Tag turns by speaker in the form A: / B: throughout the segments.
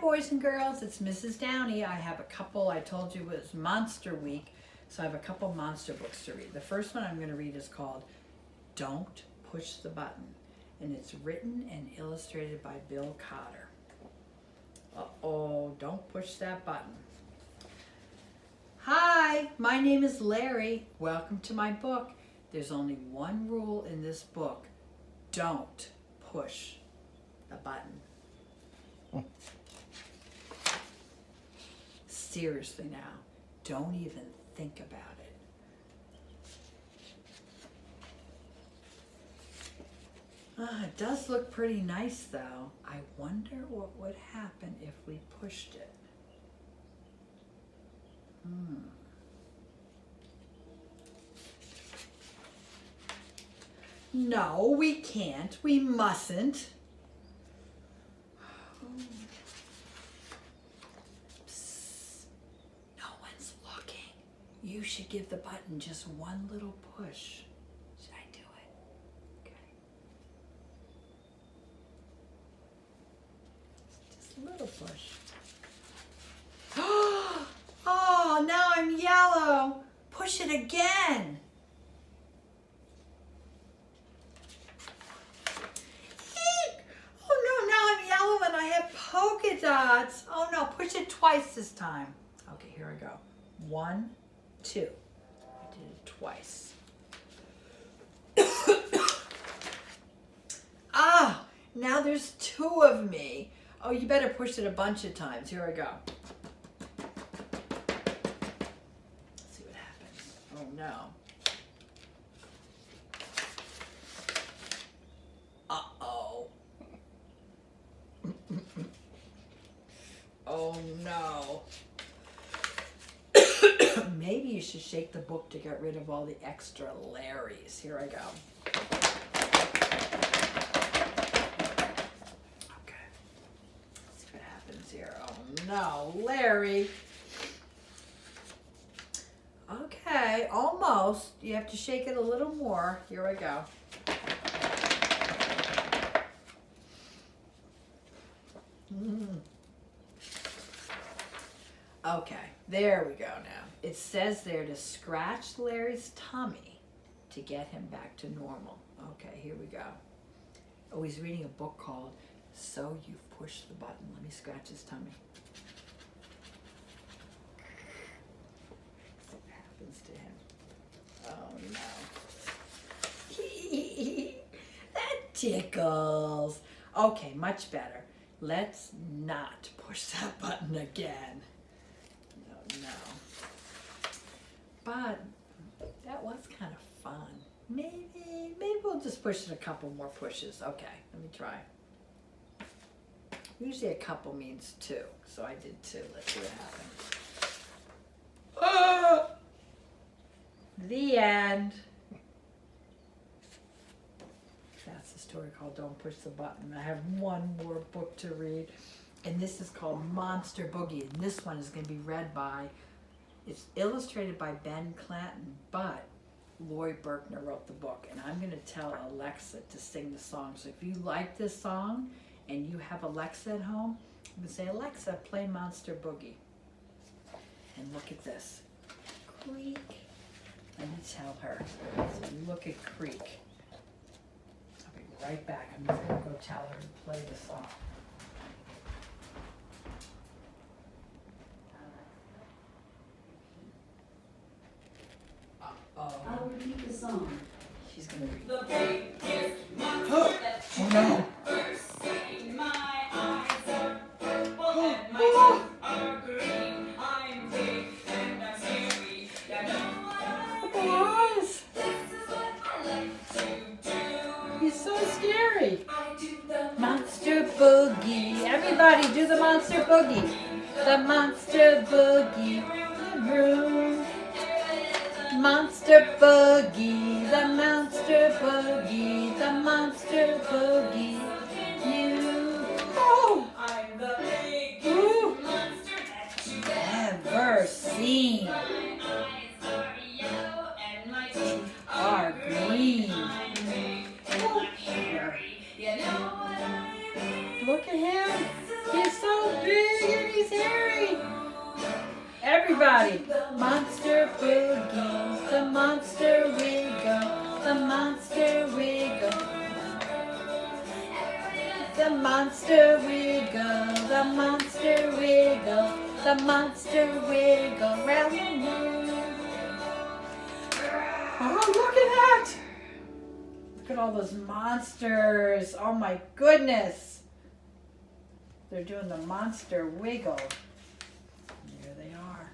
A: boys and girls, it's Mrs. Downey. I have a couple, I told you it was Monster Week, so I have a couple monster books to read. The first one I'm going to read is called Don't Push the Button, and it's written and illustrated by Bill Cotter. Uh-oh, don't push that button. Hi, my name is Larry. Welcome to my book. There's only one rule in this book. Don't push the button. Seriously now, don't even think about it. It does look pretty nice though. I wonder what would happen if we pushed it. No, we can't. We mustn't. Psst. No one's looking. You should give the button just one little push. Should I do it? Okay. Just a little push. Oh, now I'm yellow. Push it again. Polka dots. Oh no, push it twice this time. Okay, here I go. 1, 2. I did it twice. Ah, now there's 2 of me. Oh, you better push it a bunch of times. Here I go. Let's see what happens. Oh no. Oh no. Maybe you should shake the book to get rid of all the extra Larrys. Here I go. Okay. Let's see what happens here. Oh no, Larry. Okay, almost. You have to shake it a little more. Here I go. Okay, there we go now. It says there to scratch Larry's tummy to get him back to normal. Okay, here we go. Oh, he's reading a book called So You've Pushed the Button. Let me scratch his tummy. See what happens to him. Oh no. That tickles. Okay, much better. Let's not push that button again. No. But that was kind of fun. Maybe we'll just push it a couple more pushes. Okay, let me try. Usually a couple means 2, so I did 2. Let's see what happens. The end. That's a story called Don't Push the Button. I have one more book to read. And this is called Monster Boogie. And this one is going to be read by, it's illustrated by Ben Clanton, but Laurie Berkner wrote the book. And I'm going to tell Alexa to sing the song. So if you like this song and you have Alexa at home, I'm going to say, Alexa, play Monster Boogie. And look at this. Creak. Let me tell her. So look at Creak. I'll be right back. I'm just going to go tell her to play the song.
B: I'll repeat the song.
A: She's gonna read.
C: The biggest monster that
A: Oh no!
C: first seen. My eyes are purple and my teeth are green. I'm big and I'm scary. You know what I mean?
A: Eyes!
C: This is what I like to do.
A: He's so scary.
C: I do the
A: Monster Boogie. Everybody do the Monster Boogie. The Monster Boogie. Room. Monster Boogie, the Monster Boogie, the Monster Boogie. You, oh,
C: I'm the biggest
A: ooh,
C: monster that you've
A: ever seen.
C: My eyes are yellow and my teeth
A: Are green.
C: I'm big and I'm hairy. You know what I mean?
A: Look at him.
C: This is
A: He's so big and he's hairy. Everybody. Monster Boogie, the monster wiggle, the monster wiggle. The monster wiggle, the monster wiggle, the monster wiggle round the room. Oh, look at that! Look at all those monsters. Oh my goodness. They're doing the monster wiggle. There they are.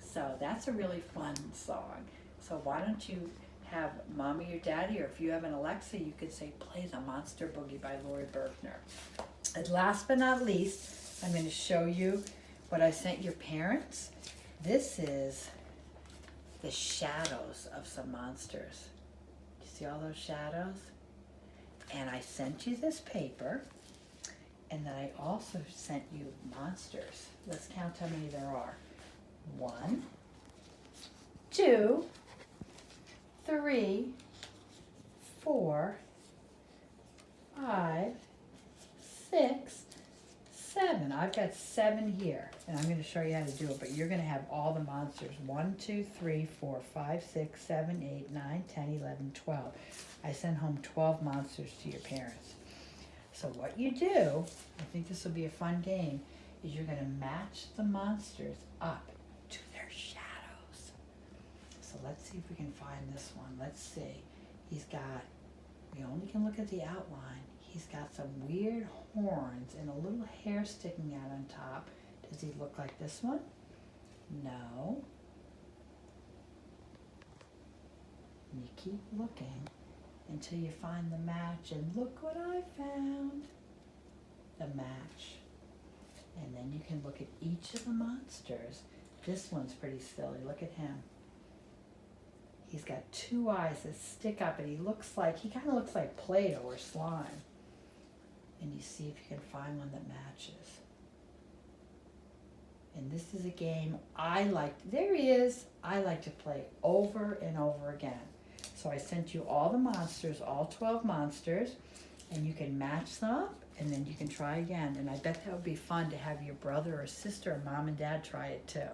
A: So that's a really fun song. So why don't you have mommy or daddy, or if you have an Alexa, you could say, play the Monster Boogie by Laurie Berkner. And last but not least, I'm going to show you what I sent your parents. This is the shadows of some monsters. You see all those shadows? And I sent you this paper, and then I also sent you monsters. Let's count how many there are. 1, 2, 3, 4, 5, 6, 7. I've got 7 here, and I'm going to show you how to do it, but you're going to have all the monsters. 1, 2, 3, 4, 5, 6, 7, 8, 9, 10, 11, 12. I sent home 12 monsters to your parents. So what you do, I think this will be a fun game, is you're going to match the monsters up to their shadows. So let's see if we can find this one. Let's see. He's got, we only can look at the outline. He's got some weird horns and a little hair sticking out on top. Does he look like this one? No. And you keep looking until you find the match, and look what I found. The match. And then you can look at each of the monsters. This one's pretty silly. Look at him. He's got 2 eyes that stick up, and he kind of looks like Play-Doh or slime. And you see if you can find one that matches. And this is a game there he is, I like to play over and over again. So I sent you all the monsters, all 12 monsters, and you can match them up, and then you can try again. And I bet that would be fun to have your brother or sister or mom and dad try it too.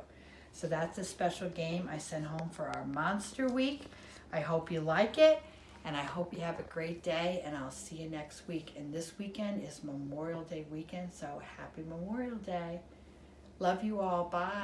A: So that's a special game I sent home for our Monster Week. I hope you like it, and I hope you have a great day, and I'll see you next week. And this weekend is Memorial Day weekend, so happy Memorial Day. Love you all. Bye.